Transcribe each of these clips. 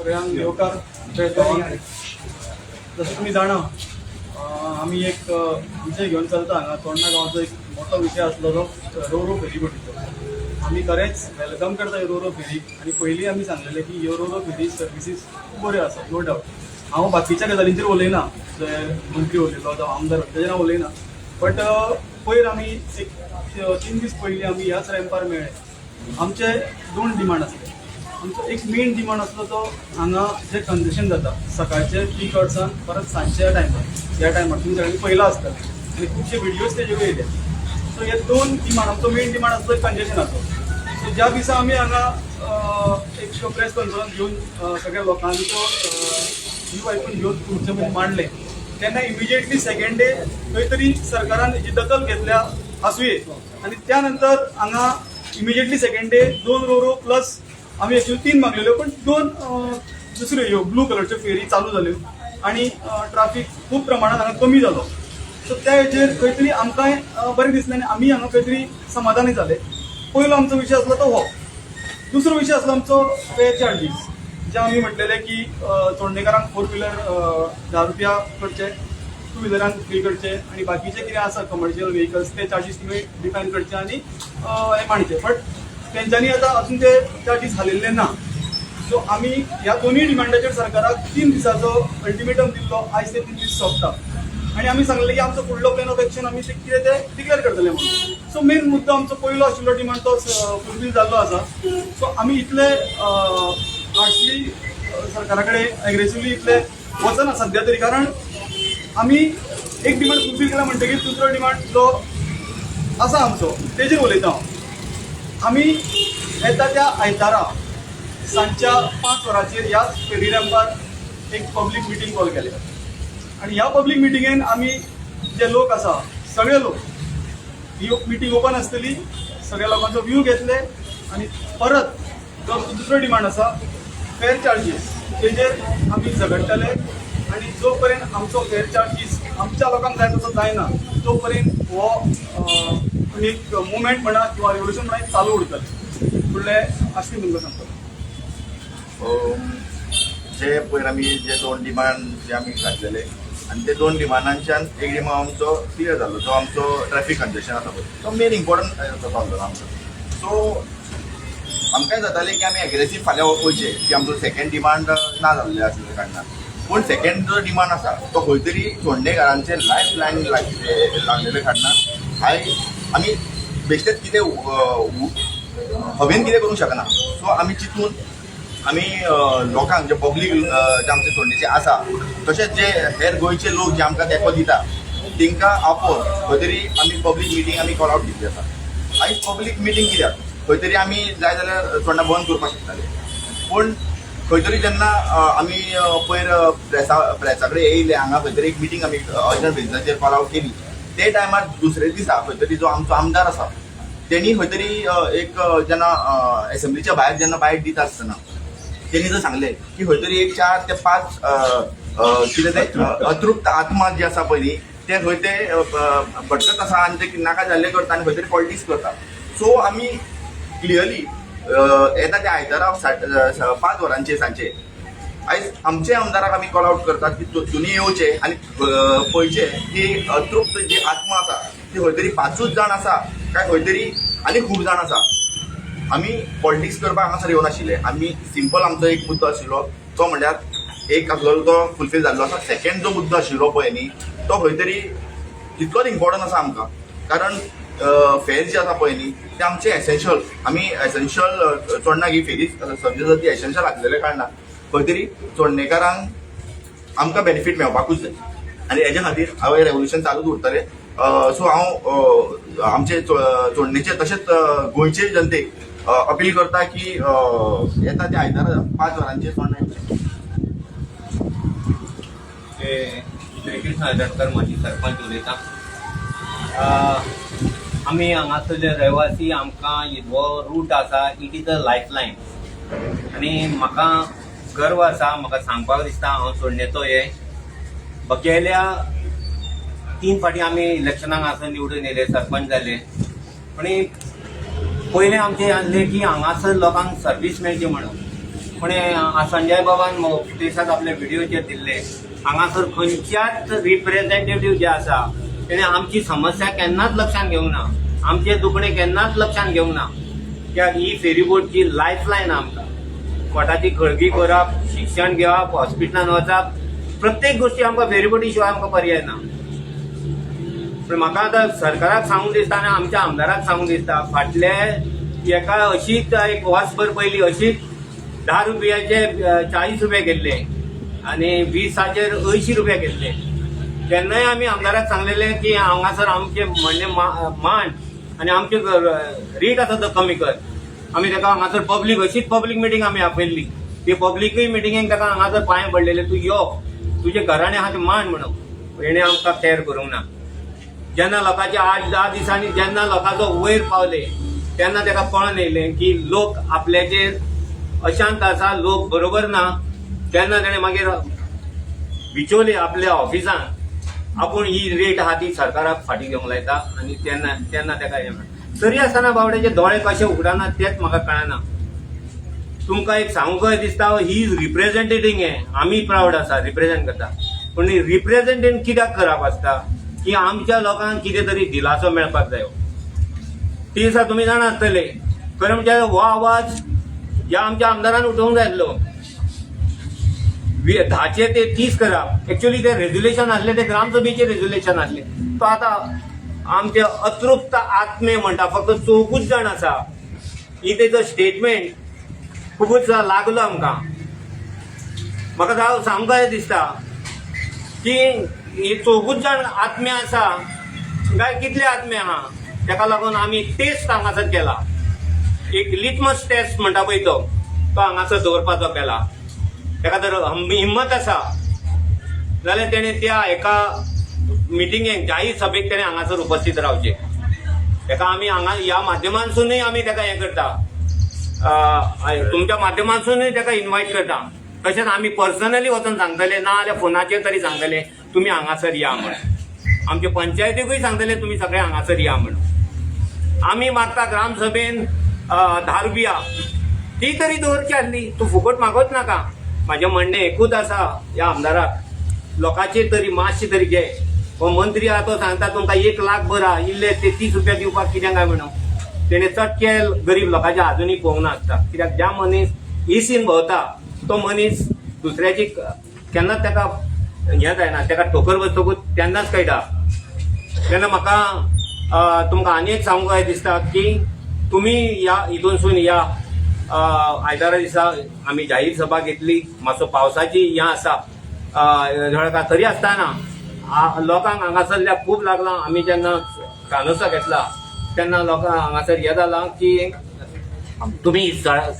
सगळ्यांक येवकार जसं तुम्ही जाणा आम्ही एक विषय घेऊन चलता हांगा तोंडा गांवचो एक मोठो विषय आसलो तो रोरो फेरी बोटीचो. आम्ही खरेंच वेलकम करता रोरो फेरीक आनी पयलीं आमी सांगलेलें की ह्यो रोरो फेरी सर्विसीस खूब बऱ्यो आसा नो डावट. हांव बाकीच्या गजालींचेर उलयना जे मंत्री उलयलो जावं आमदार तेजेर हांव उलयना बट पयर आमी एक 3 दीस पयलीं आमी ह्याच रॅम्पार मेळ्ळे. आमचे 2 डिमांड आसले. आमचो एक मेन डिमांड आसलो तो हांगा जे कंजेशन जाता सकाळचे पीक अवर्सान परत सांजच्या टायमार ह्या टायमार तुमी सगळ्यांनी पयला आसतलें आनी खुबशे विडियोज तेजेर येयले. सो हे 2 डिमांड आमचो मेन डिमांड आसलो कंजेशनाचो. सो ज्या दिसा आमी हांगा एक प्रेस कॉन्फरन्स घेवन सगळ्या लोकांचो व्ह्यू आयकून घेवन तुमचे मदीं मांडले तेन्ना इमिजिएटली सेकंड डे खंय तरी सरकारान हेची दखल घेतल्या आसुये आनी त्या नंतर हांगा immediately second day 2 Ro-Ro plus आमी एक्चुअली 3 मागलेल्यो पण 2 दुसऱ्यो ह्यो ब्लू कलरच्यो फेरी चालू जाल्यो आनी ट्राफीक खूब प्रमाणात हांगा कमी जालो. सो त्या हेचेर खंय तरी आमकांय बरें दिसलें आनी आमी हांगा खंय तरी समाधानी जाले. पयलो आमचो विशय आसलो तो हो. दुसरो विशय आसलो आमचो फेअर चार्जीस जे आमी म्हटलेले की चोडणेकारांक 4 व्हिलर 10 रुपया करचे, 2 व्हिलरांक फ्री करचे आनी बाकीचे कितें आसा कमर्शियल व्हेकल्स ते चार्जीस तुमी डिफायन करचे आनी हे मांडचे. बट तेंच्यांनी आतां अजून ते चार्जीस हालिल्ले ना. सो आमी ह्या दोनूय डिमांडाचेर सरकाराक 3 दिसाचो अल्टिमेटम दिल्लो. आयज ते 3 दीस सोंपता आनी आमी सांगलें की आमचो फुडलो प्लॅन ऑफ एक्शन आमी कितें ते डिक्लेअर करतले म्हणून. सो मेन मुद्दो आमचो पयलो आशिल्लो डिमांड तो फुलफील जाल्लो आसा. सो आमी इतले हार्डली सरकारा कडेन एग्रेसिवली इतले वचना सद्या तरी कारण आमी एक डिमांड फुलफील केला म्हणटकीर दुसरो डिमांड जो आसा आमचो तेजेर उलयता हांव. आमी येता त्या आयतारा सांजच्या 5 वरांचेर ह्याच फेरी रॅम्पार एक पब्लीक मिटींग कॉल केल्या आनी ह्या पब्लीक मिटींगेन आमी जे लोक आसा सगळे लोक ही मिटींग ओपन आसतली सगळ्या लोकांचो व्यू घेतले आनी परत जो दुसरो डिमांड आसा फेअर चार्जीस तेजेर आमी झगडटले आनी जो पर्यंत आमचो फेअर चार्जीस आमच्या लोकांक जाय तसो जायना तो पर्यंत हो एक मुवमेंट म्हणा किंवा रेवल्युशन म्हणा चालू उरतलें. फुडले आश्वी तुमकां सांगतलो. जे पयर आमी जे 2 डिमांड जे आमी घातलेले आनी ते 2 डिमांडांच्यान एक डिमांड आमचो क्लियर जालो जो आमचो ट्रॅफीक कंजेशन आसा पळय तो मेन इम्पॉर्टंट सॉल्व जालो आमचो. सो आमकांय जातालें की आमी एग्रेसीव फाल्यां वचचे की आमचो सेकंड डिमांड ना जाल्ले आसले कारणान. पूण सेकंड जो डिमांड आसा तो खंय तरी चोडणेकारांचे लायफ लायन लागलेले कारणान आमी बेश्टेच कितें हवेन कितें करूंक शकना. सो आमी चिंतून आमी लोकांक जे पब्लीक जे आमचे चोडणेचे आसा तशेंच जे हेर गोंयचे लोक जे आमकां तेंको दिता तेंकां आपोवन खंय तरी आमी पब्लीक मिटींग आमी कॉल आवट दिल्ली आसा. आयज पब्लीक मिटींग कित्याक खंय तरी आमी जाय जाल्यार चोडणा बंद करपाक शकताले पूण खंय तरी जेन्ना आमी पयर प्रेसा कडेन येयले हांगा खंय तरी एक मिटींग आमी अर्जंट बेजिसाचेर कॉल आवट केली ते टायमार दुसरे दिसा खंय तरी जो आमचो आमदार आसा तेणी खंय तरी एक जेन्ना एसेंब्लीच्या भायर जेन्ना बायट दिता आसतना तेणी जर सांगलें की खंय तरी एक 4 ते 5 कितें तें अतृप्त आत्मा जे आसा पळय न्ही ते खंय ते भटकत आसा आनी ते नाका जाल्ले करता आनी खंय तरी पॉलिटिक्स करता. सो आमी क्लियरली येता त्या आयतारा 5 वरांचेर सांजचे आयज आमचे आमदाराक आमी कॉल आवट करतात की तुमी येवचे आनी पळयचे की अतृप्त जी आत्मा आसा ती खंय तरी 5च जाण आसा काय खंय तरी आनी खूब जाण आसा. आमी पॉलिटिक्स करपाक हांगासर येवं नाशिल्ले. आमी सिंपल आमचो एक मुद्दो आशिल्लो तो म्हणल्यार एक आसलो तो फुलफील जाल्लो आसा. सेकंड जो मुद्दो आशिल्लो पळय न्ही तो खंय तरी तितलोच इम्पॉर्टंट आसा आमकां कारण फेर जे आसा पळय न्ही ते आमचे एसेन्शियल आमी एसेन्शियल चोडणाक ही फेरी सर्विस ती एसेन्शियल आसलेल्या कारणान खंय तरी चोडणेकारांक आमकां बेनिफीट मेळपाकूच जाय आनी हेज्या खातीर हांव हे रेवल्युशन चालूच उरतलें. सो हांव आमचे चोडणेचे तशेंच गोंयचे जनतेक अपील करता की येता त्या आयतारा 5 वरांचेर चोडणा श्रीकृष्ण हळदणकर माजी सरपंच उलयता. आमी हांगासर जे रहिवासी आमकां हो रूट आसा it is the lifeline आनी म्हाका गर्व आसा. म्हाका सांगपाक दिसता हांव चोडणेचो हे गेल्या 3 फावटी आमी इलेक्शनाक हांगासर निवडून येयले सरपंच जाले आनी पयलें आमचें आसलें की हांगासर लोकांक सर्वीस मेळची म्हणून पण संजय बाबान दिसाक आपले व्हिडिओचेर दिल्ले हांगासर खंयच्याच रिप्रेझेंटेटिव्ह जे आसा तेणे आमची समस्या केन्नाच लक्षात घेवंक ना, आमचे दुखणे केन्नाच लक्षात घेवंक ना. कित्याक ही फेरीबोटची लायफलायन आमकां पोटाची खळगी करप, शिक्षण घेवप, हॉस्पिटलान वचप, प्रत्येक गोष्टी आमकां फेरीबोटी शिवाय आमकां पर्याय ना. पण म्हाका आतां सरकाराक सांगूंक दिसता आनी आमच्या आमदाराक सांगूंक दिसता फाटले एका अशीच एक वर्सभर पयलीं अशीच 10 रुपयाचे 40 रुपया गेल्ले आनी 20चेर 80 रुपया गेल्ले. तेन्नाय आमी आमदाराक सांगलेले की हांगासर आमचे म्हणणे मान आनी आमचे रेट आसा तो कमी कर. आमी ताका हांगासर पब्लीक अशीच पब्लीक मिटींग आमी आपयल्ली. ती पब्लीकूय मिटींगेक ताका हांगासर पांय पडलेले, तूं यो तुजे घराणे आहा ते मान म्हणून. हेणे आमकां केअर करूंक ना. जेन्ना लोकांचे 8-10 दिसांनी जेन्ना लोकांचो वयर पावले तेन्ना ताका कळोन येयलें की लोक आपल्याचेर अशांत आसा, लोक बरोबर ना. तेन्ना ताणें मागीर विचोले आपल्या ऑफिसान आपूण ही रेट आहा ती सरकाराक फाटीं घेवंक लायता आनी तेन्ना ताका हें मेळटा. तरी आसतना बावड्याचे दोळे कशे उगडाना तेंच म्हाका कळना. तुमकां एक सांगूं कशें दिसता, ही इज रिप्रेझेंटेटिंग हें आमी प्रावड आसा रिप्रेझेंट करता, पूण रिप्रेझेंटेंट कित्याक करप आसता की आमच्या लोकांक कितें तरी दिलासो मेळपाक जायो. ती दिसा तुमी जाणा आसतले खरें म्हणजे हो आवाज ज्या आमच्या आमदारान उठोवंक जाय आसलो 10 ते 30 करप. एक्चुअली ते रेझोल्युशन आसले ते ग्रामसभेचे रेझोल्युशन आसले. तो आतां आमचे अतृप्त आत्मे म्हणटा फक्त 4 जाण आसा. ही तेजो स्टेटमेंट खूबच लागलो आमकां. म्हाका जाव सांगूंक कशें दिसता की हे 4 जाण आत्मे आसा काय कितले आत्मे आहा. ताका लागून आमी टेस्ट हांगासर केला. एक लिटमस टेस्ट म्हणटा पळय तो हांगासर दवरपाचो केला. ताका जर हिम्मत आसा जाल्यार तेणे त्या एका मिटिंगेक जाहीर सभेक तेणे हांगासर उपस्थित रावचे. ताका आमी हांगा ह्या माध्यमांतसूनय आमी ताका हें करता, तुमच्या माध्यमांतसूनय ताका इन्वायट करता. तशेंच आमी पर्सनली वचून सांगतले ना जाल्यार फोनाचेर तरी सांगतले तुमी हांगासर या म्हणून. आमचे पंचायतीकूय सांगतले तुमी सगळे हांगासर या म्हणून. आमी मागता ग्रामसभेन 10 रुपया ती तरी दवरची आसली. तूं फुकट मागोच नाका. म्हाजें म्हणणें एकूच आसा ह्या आमदाराक, लोकांचे तरी मातशें तरी घे. हो मंत्री आहा तो सांगता तुमकां 1 लाख बरा इल्ले ते 30 रुपया दिवपाक कितें काय म्हणून. तेणे चटके गरीब लोकांचे आजुनूय पळोवंक नासता. कित्याक ज्या मनीस इसीन भोंवता तो मनीस दुसऱ्याची केन्नाच ताका हें जायना. ताका ठोकर बसतकूच तेन्नाच कळटा. तेन्ना म्हाका तुमकां आनी एक सांगूंक कशें दिसता की तुमी ह्या हितूनसून या आयतारा दिसा आमी जाहीर सभा घेतली. मातसो पावसाची हें आसा जळका तरी आसतना लोकांक हांगासरल्या खूब लागलां. आमी जेन्ना कानोसा घेतला तेन्ना लोकांक हांगासर हें जालां की तुमी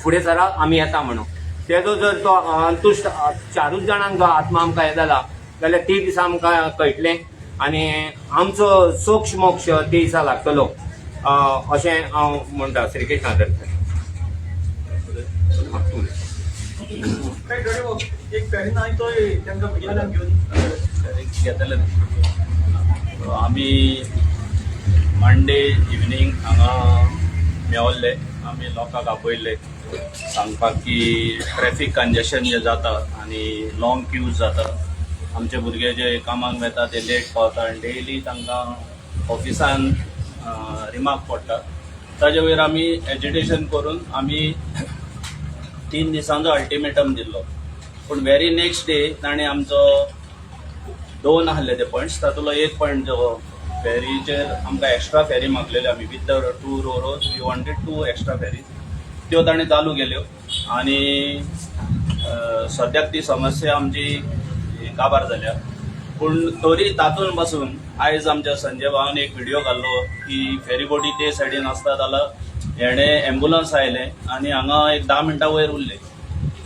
फुडें सरा आमी येता म्हणून. तेजो जर तो अंतुश्ट 4 जाणांक जो आत्मा आमकां हें जाला जाल्यार ते दिसा आमकां कळटलें आनी आमचो सोक्ष मोक्ष ते दिसा लागतलो अशें हांव म्हणटा. श्री कृष्ण धर्म आमी मंडे इवनिंग हांगा मेवल्ले. आमी लोकांक आपयल्ले सांगपाक की ट्रॅफिक कंजेशन जे जाता आनी लॉंग क्यूज जाता. आमचे भुरगे जे कामाक वेता ते लेट पावता आनी डेली तांकां ऑफिसान रिमार्क पडटा. ताजे वयर आमी एजिटेशन करून आमी 3 दिसांचो अल्टिमेटम दिल्लो. पूण वेरी नेक्स्ट डे ताणें आमचो 2 आसले ते पॉयंट्स, तातूंतलो एक पॉयंट जो फेरीचेर आमकां एक्स्ट्रा फेरी मागलेल्यो आमी with the 2 RoRos we wanted 2 extra ferries. त्यो ताणें चालू केल्यो आनी सद्याक ती समस्या आमची काबार जाल्या. पूण तरी तातूंत पासून आयज आमच्या संजय भावान एक व्हिडिओ घाल्लो की फेरीबोटी ते सायडीन आसता जाल्यार हेणे एम्बुलन्स आयले आनी हांगा एक 10 मिनटां वयर उरले.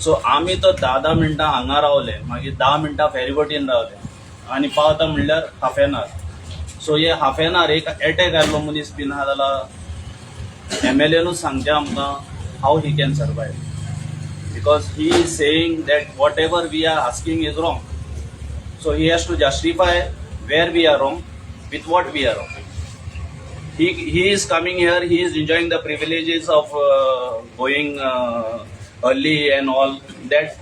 सो आमी तो 10 मिनटां हांगा रावले, मागीर 10 मिनटां फेरीबोटीन रावले आनी पावता म्हणल्यार हाफ एन आवर. सो हे हाफ एन आवर एक एटॅक आयल्लो मनीस बीन आहा जाल्यार MLAनूच सांगचें आमकां हाव he can survive. Because he is saying that whatever we are asking is wrong. So he has to justify where we are wrong with what we are wrong. He is coming here, he is enjoying the privileges of going early and all, that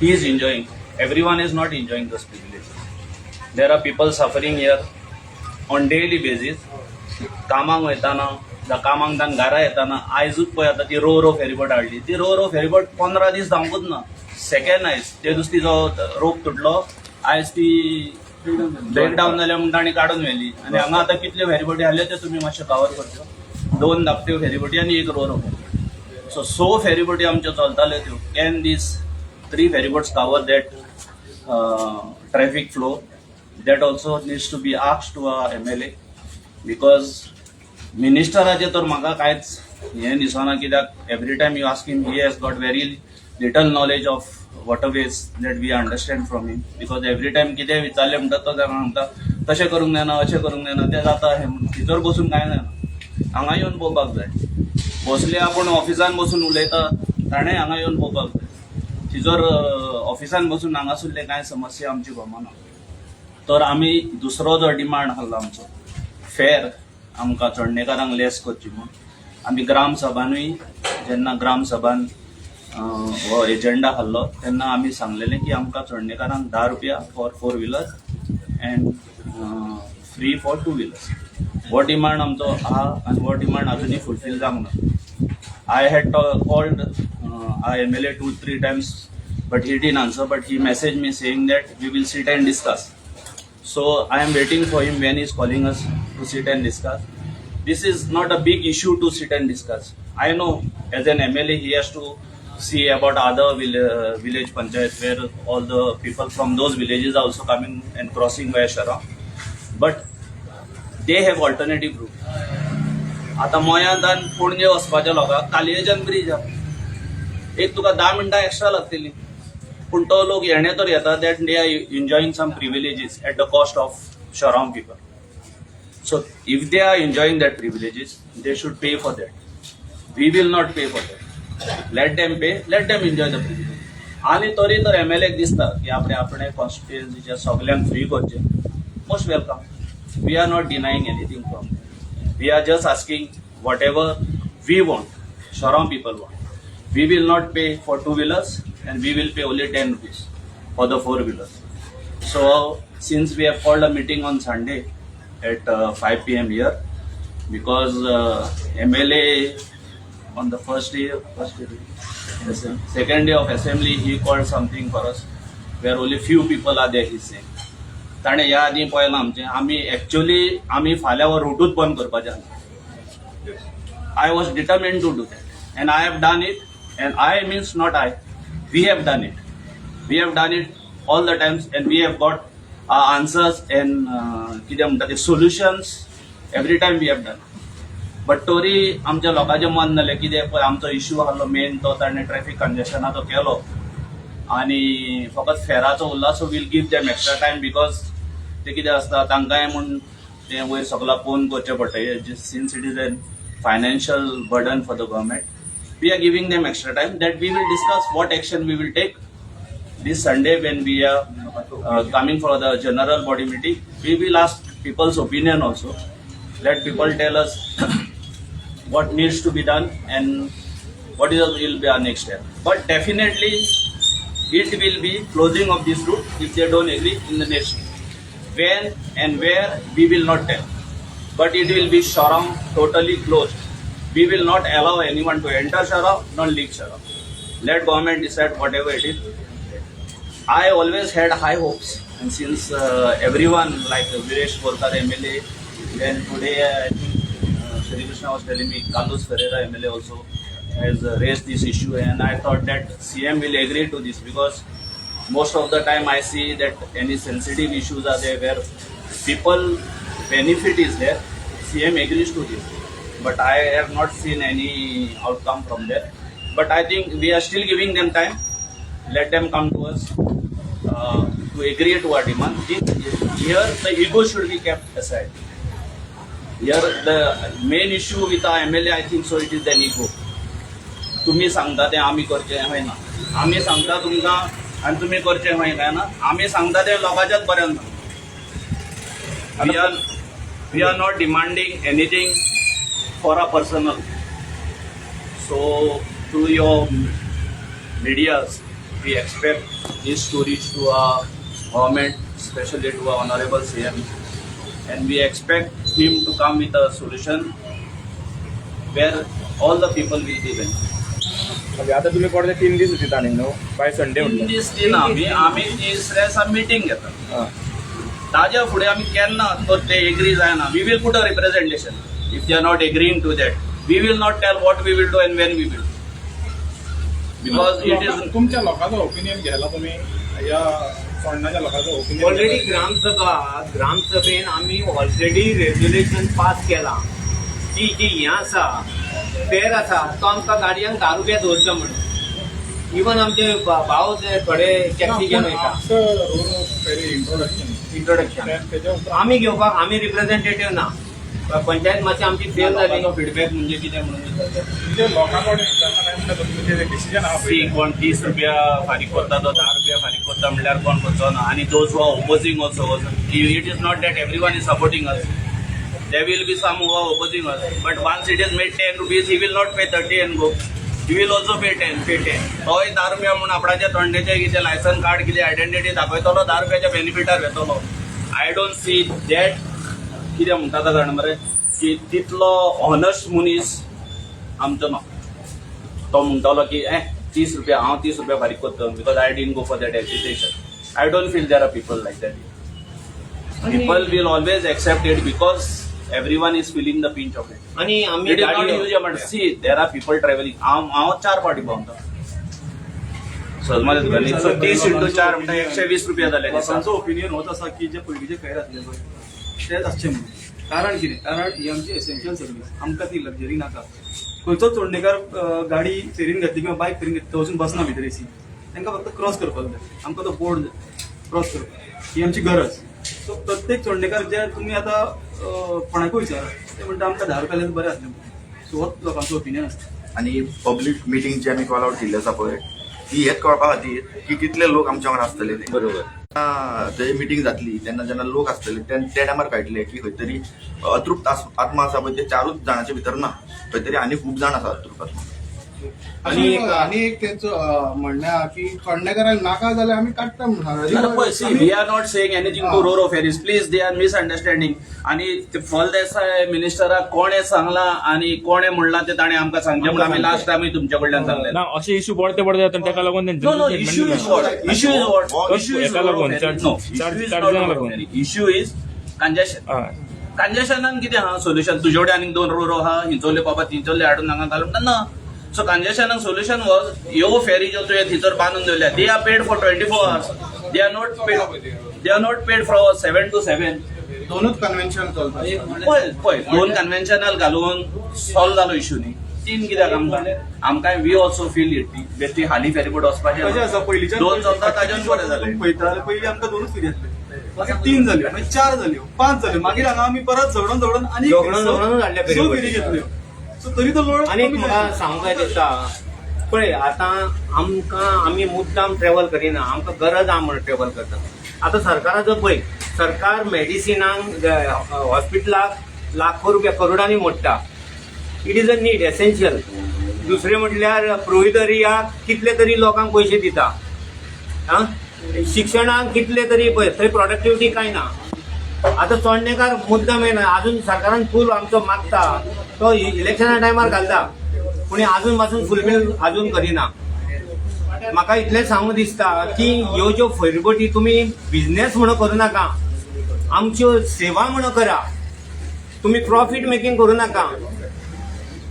he is enjoying. Everyone is not enjoying this privilege. There are people suffering here on daily basis. कामाक वयताना कामाक तान घरा येताना आयजूच पळय आतां ती रो फेरीबोट हाडली. ती रो फेरीबोट 15 दीस जावंकूच ना. सेकंड आयज ते दीस तिचो रोप तुटलो. आयज ती ब्रेकडावन जाल्या म्हणून ताणी काडून व्हेली. आनी हांगा आतां कितल्यो फेरीबोटी आहल्यो ते तुमी मातशे कवर करच्यो. 2 धाकट्यो फेरीबोटी आनी 1 रो फेरीबोट. सो फेरीबोटी आमच्यो चलताल्यो त्यो. Can these 3 ferryboats cover that traffic flow? That also needs to be asked to a MLA. Because मिनिस्टराचे तर म्हाका कांयच हें दिसना, कित्याक every time you ask him, he has got very little knowledge of waterways that we understand from him. Because every time कितें विचारलें म्हणटा तो ताका म्हणटा तशें करूंक जायना, अशें करूंक जायना, तें जाता हें भितर बसून कांय जायना. हांगा येवन पळोवपाक जाय. भोसले आपूण ऑफिसान बसून उलयता, ताणें हांगा येवन पळोवपाक जाय. तिजोर ऑफिसान बसून हांगासरले कांय समस्या आमची गमना. तर आमी दुसरो जो डिमांड आसलो आमचो, फेर आमकां चोडणेकारांक लेस करची म्हूण, आमी ग्रामसभानूय जेन्ना ग्रामसभान हो एजेंडा आसलो तेन्ना आमी सांगलेलें की आमकां चोडणेकारांक 10 रुपया for 4 wheelers and free for 2 wheelers. हो डिमांड आमचो आहा आनी हो डिमांड अजुनूय फुलफील जावंक ना. I had called MLA 2-3 times, but he didn't answer, but he messaged me saying that we will sit and discuss. So I am waiting for him when he is calling us to sit and discuss. This is not a big issue to sit and discuss. I know as an MLA he has to see about other village panchayats where all the people from those villages are also coming and crossing via Shara. But they have alternative route. आता मोयांतान पणजे वचपाच्या लोकांक कालयेच्यान bridge आहा. एक तुका 10 मिनटां extra लागतली, पूण तो लोक येणे तर येता that they are enjoying some privileges at the cost of surround people. So if they are enjoying that privileges they should pay for that. We will not pay for that. Let them pay, let them enjoy the privilege. आनी तरी तर MLAक दिसता की आपणे कॉन्स्टिट्युएन्सीच्या सगल्यांक free करचें. Most welcome. We are not denying anything from that. We are just asking whatever we want, Sharaam people want. We will not pay for 2 wheelers and we will pay only 10 rupees for the 4 wheelers. So since we have called a meeting on Sunday at 5 PM here, because MLA on the second day of assembly he called something for us where only few people are there, he saying. ताणें ह्या आदीं पळयलां आमचें. आमी फाल्यां हो रूटूच बंद करपाचें आसलें. I was determined to do that and I have done it. And I means not I, we have done it. We have done it all the times and we have got answers and कितें म्हणटा ते solutions every time we have done. But तरी आमच्या लोकांचें मन जालें कितें पळय आमचो इश्यू आसलो मेन तो ताणें ट्रॅफिक कंजेशनाचो केलो आनी फकत फेराचो उरला. So we'll give them extra time because ते कितें आसता तांकांय म्हूण तें वयर सगळा पोवन करचें पडटा. Since it is an financial burden for the government, we are giving them extra time that we will discuss what action we will take this Sunday when we are coming for the general body meeting. We will ask people's opinion also. Let people tell us what needs to be done and what will be our next step. But definitely it will be closing of this route if they don't agree in the next. When and where we will not tell. But it will be Sharaam totally closed. We will not allow anyone to enter Sharaam, nor leave Sharaam. Let government decide whatever it is. I always had high hopes, and since everyone like Viresh Borkar MLA, then today I think Shri Krishna was telling me Carlos Ferreira MLA also has raised this issue, and I thought that CM will agree to this because most of the time I see that any sensitive issues are there where people benefit is there. CM agrees to this, but I have not seen any outcome from there. But I think we are still giving them time. Let them come to us to agree to our demand. Here the ego should be kept aside. Here the main issue with our MLA, I think so, it is the ego. तुम्ही सांगता ते आम्ही करचे होईना, आम्ही सांगता तुमकां आणि तुम्ही करचे होय काय ना, आम्ही सांगता ते लोकांच्याच बऱ्यान. We are not demanding anything for our personal. So to your medias, we expect these stories to our government, especially to our Honorable CM, and we expect him to come with a solution where all the people will be benefited. म्हणजे आता तुम्ही पडते 3 दीस होती ताणी न्हू bye Sunday तीन म्हणलं दीस दिन आम्ही तिसऱ्या मिटींग घेतात. हां ताज्या फुडें आमी केन्ना तो ते एग्री जायना. We will put a representation. If they are not agreeing to that, we will not tell what we will do and when we will. Because it is तुमच्या लोकांचं ओपिनियन घ्यायला तुम्ही या सोडण्याच्या लोकांचं ओपिनियन ऑलरेडी ग्रामसभेन आम्ही already regulation pass केला की जी हें आसा फेर आसा तो आमकां गाडयांक 10 रुपया दवरचो म्हणून. इवन आमचे भाव जे थोडे टॅक्सी घेवन वयता इंट्रोडक्शन आमी घेवपाक आमी रिप्रेझेंटेटिव्ह ना. पंचायत मातशी आमची फेल जाली. फीडबॅक म्हणजे कितें म्हणून विचारतात. म्हणजे लोकांकडे काय म्हणटा तुमचे जे डिसिजन आहा सी कोण 30 रुपया फारीक करता तो 10 रुपया फारीक करता म्हणल्यार कोण करचो ना. आणि those who are opposing also. It is not that every one is supporting us. There will be some who are opposing us. But once it is made 10 rupees, he will not pay 30 and go. He will also pay 10. तोय 10 रुपया म्हणून आपणाच्या तोंडेचे कितें licence card कितें identity दाखयतलो 10 रुपयाच्या बेनिफिटार येतलो. I don't see that कितें म्हणटा तो जाण मरे की तितलो ऑनेस्ट मनीस आमचो ना. तो म्हणटालो की 30 रुपया हांव 30 रुपया फारीक करता because I didn't go for that agitation. I don't feel there are people like that. People will always accept it because everyone is feeling the pinch of it. आणि आम्ही It is not usual, but see, there are people traveling. हांव 4 फावटी पावता. सलमान घाली. So 30 into 4 म्हणटा 120 रुपया जाले दिसाक. लोकांचो ओपिनियन होत आसा की जे पयलींचे खैर आसले पळय तेच आसचे म्हणून. कारण कितें? कारण ही आमची एसेन्शियल सर्वीस. आमकां ती लग्जरी नाका. खंयचो चोडणेकार गाडी फेरीन घातली किंवा बायक फेरीन घातली तो वचून बसना भितर एसी. तांकां फक्त क्रॉस करपाक जाय. आमकां तो बोर्ड जाय क्रॉस करपाक. ही आमची गरज. सो प्रत्येक चोडणेकार जे तुमी आतां कोणाकूय विचारा ते म्हणटा आमकां 10 रुपया बरें आसलें. सो होच लोकांचो ओपिनियन आसता. आणि पब्लीक मिटींग जी आमी कॉल आउट केल्ली आसा पळय ती हेच कळपा खातीर की कितले लोक आमच्या वांगडा आसतले ते. बरोबर. थंय मिटींग जातली तेन्ना जेन्ना लोक आसतले त्या टायमार कळटले की खंय तरी अतृप्त आत्मा आसा पळय ते 4च जाणांच्या भितर ना. खंय तरी आनी खूब जाण आसा अतृप्त आत्मा. आणि एक त्यांचं म्हणणं आहे की चोडणेकारांक नाका जाल्यार आम्ही काडटा म्हणून. We are not saying anything to roro ferries. Please they are misunderstanding. आणि ते फलदेसाय मिनिस्टराक कोणे सांगला आणि कोणे म्हणला ते ताणें आमकां सांगचें म्हणून आमी लास्ट टायम तुमच्या कडल्यान सांगले. ना असे इश्यू पडते जाता ताका लागून No, no, issue is what? Issue is what? Issue is एका लागून, no, charge- issue is charge not लागून. ordinary. Issue is congestion. हय कंजेशनान कितें आहा सोल्युशन? तुजे कडेन आनीक 2 रोरो आहा हिंचोले बाबा तिंचोले हाडून हांगा घालून ना. सो कंजेशनाक सोल्युशन वॉज ह्यो फेरी ज्यो तुवें थंयसर बांदून दवरल्या they are paid for 24 hours. They are not paid from 7 to 7. दोनच कन्व्हेन्शन चलतात. पळय 2 कन्व्हेन्शनल घालून सॉल्व जालो इश्यू न्ही. 3 कित्याक आमकां वी ऑल्सो फील इट बेश्टी हाली फेरीबोट कशें वचपाचें आसा पयलींच्या 2 चलता ताजेच बरें जालें. पळयता जाल्यार पयलीं आमकां 2च फेरी आसले. मागीर 3 जाल्यो मागीर 4 जाल्यो 5 जाल्यो. मागीर हांगा आमी परत झगडून आनी झगडून हाडल्या फेरी फेरी घेतल्यो. सो तरी तो लोड आणि म्हाका सांगूंक दिसता पळय आतां आमी मुद्दाम ट्रॅव्हल करिना. आमकां गरज आहा म्हणून ट्रॅव्हल करता. आतां सरकाराचो पळय सरकार मेडिसिनांक हॉस्पिटलाक लाखो रुपया करोडांनी मोडटा. It is a need essential. दुसरें म्हटल्यार प्रोविदरियाक कितले तरी लोकांक पयशे दिता. शिक्षणाक कितले तरी पळय थंय प्रोडक्टिविटी कांय ना. आता चोडणेकार मुद्दाम येना अजून सरकारान फूल आमचो मागता तो इलेक्शना टायमार घालता पूण अजून पासून फुलफील अजून करिना. म्हाका इतलें सांगू दिसता की ह्यो ज्यो फेरीबोटी तुमी बिझनेस म्हणून करूं नाका. आमच्यो सेवा म्हणून करा. तुम्ही प्रॉफिट मेकिंग करूं नाका.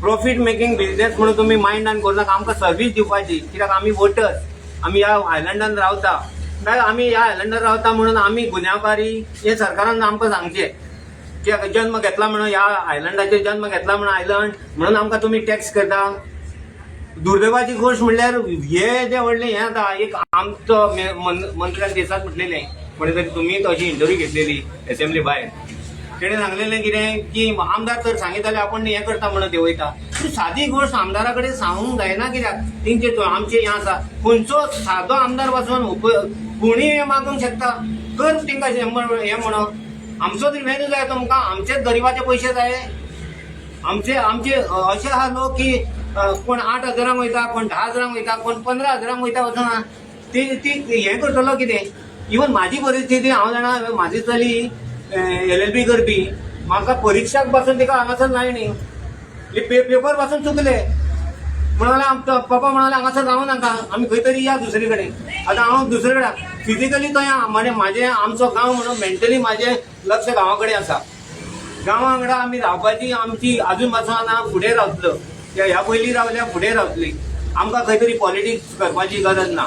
प्रॉफिट मेकिंग बिझनेस म्हणून तुम्ही मायंडान करूं नाका. आमकां सर्वीस दिवपाची. कित्याक आमी वोटर्स. आमी ह्या आयलंडान रावता काय आमी ह्या आयलंडार रावता म्हणून आमी गुन्यांवकारी हे सरकारान आमकां सांगचें की जन्म घेतला म्हणून ह्या आयलंडाचेर जन्म घेतला म्हणून आयलंड म्हणून आमकां तुमी टॅक्स करता. दुर्दैवाची गोष्ट म्हणल्यार हे जे व्हडलें हें आतां एक आमचो मंत्र्यान देसाक म्हटलेलें कोणी तरी तुमी अशी इंटरव्यू घेतलेली एसेंब्ली भायर. तेणें सांगलेलें कितें की आमदार तर सांगितले आपण हें करता म्हणून देंवयता. सादी गोष्ट आमदारा कडेन सांगूंक जायना. कित्याक तेंचे आमचें हें आसा. खंयचो सादो आमदार वचून कोणीय हें मागूंक शकता. कर तेंकां हें म्हणून आमचो रिवेन्यू जाय तुमकां. आमचेच गरिबाचे पयशे जाय. आमचे अशे आहा लोक की कोण 8,000 वयता, कोण 10,000 वयता, कोण 15,000 वयता वचना ती हें करतलो कितें? इवन म्हाजी परिस्थिती हांव जाणा, म्हाजी चली LLB करपी, म्हाका परीक्षाक पासून तिका हांगासर जाय न्ही, पेपर पासून चुकले म्हणाले पप्पा म्हणाले हांगासर रावूं नाका, आमी खंय तरी या दुसरे कडेन. आतां हांव दुसरे कडेन फिजिकली थंय म्हणजे म्हाजें आमचो गांव म्हणून मेंटली म्हाजें लक्ष गांवा कडेन आसा. गांवा वांगडा आमी रावपाची आमची आजून पासून फुडें रावतलो, ह्या पयलीं रावल्या फुडें रावतली. आमकां खंय तरी पॉलिटिक्स करपाची गरज ना.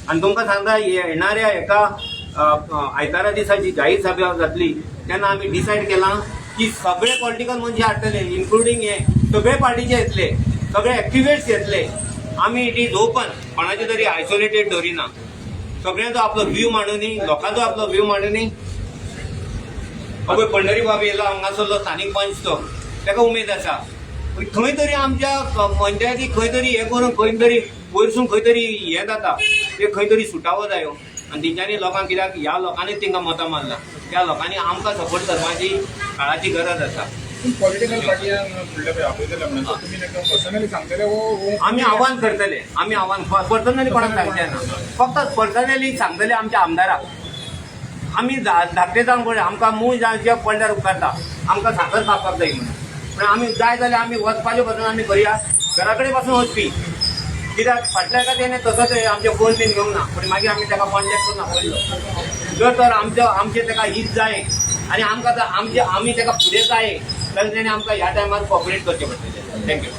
आनी तुमकां सांगता येणाऱ्या एका आयतारा दिसाची जाहीर सभा जातली तेन्ना आमी डिसायड केलां की सगळे पॉलिटिकल मनशां हाडटले, इन्क्लुडींग हे सगळे पार्टीचे येतले, सगळे एक्टिव्हिस्ट्स येतले. आमी इट इज ओपन, कोणाचे तरी आयसोलेटेड दवरिना. सगळ्यांचो आपलो व्यू मांडुनी, लोकांचो आपलो व्यू मांडुनी. पळय पंढरी बाबी येयलो हांगासरलो स्थानीक पंच तो, ताका उमेद आसा खंय तरी आमच्या पंचायतीक खंय तरी हें करून खंय तरी वयरसून खंय तरी हें जाता ते खंय तरी सुटावो जायो. आनी तेंच्यांनी लोकांक कित्याक ह्या लोकांनी तांकां मतां मारला, त्या लोकांनी आमकां सपोर्ट करपाची काळाची गरज आसा. पॉलिटिकल पार्टीन फुडल्या पळय आपयतले म्हणून तुमी ताका पर्सनली सांगतले वो आमी आव्हान करतले, आमी आव्हान पर्सनली कोणाक सांगचे ना, फक्त पर्सनली सांगतले आमच्या आमदाराक. आमी धाकटे जावन पळय आमकां मूळ जे पडल्यार उपकारता आमकां साखर खावपाक जाय म्हणून, पण आमी जाय जाल्यार आमी वचपाचे पासून आमी करया घरा कडेन पासून वचपी. कित्याक फाटल्या एका तेणे तसोच आमचे फोन बीन घेवंक ना, पण मागीर आमी ताका कॉन्टेक्ट करून आपयलो. जर तर आमचे ताका हीत जाय आनी आमकां आमी ताका फुडें जाय जाल्यार तेणे आमकां ह्या टायमार कॉपरेट करचें पडटलें. थँक्यू.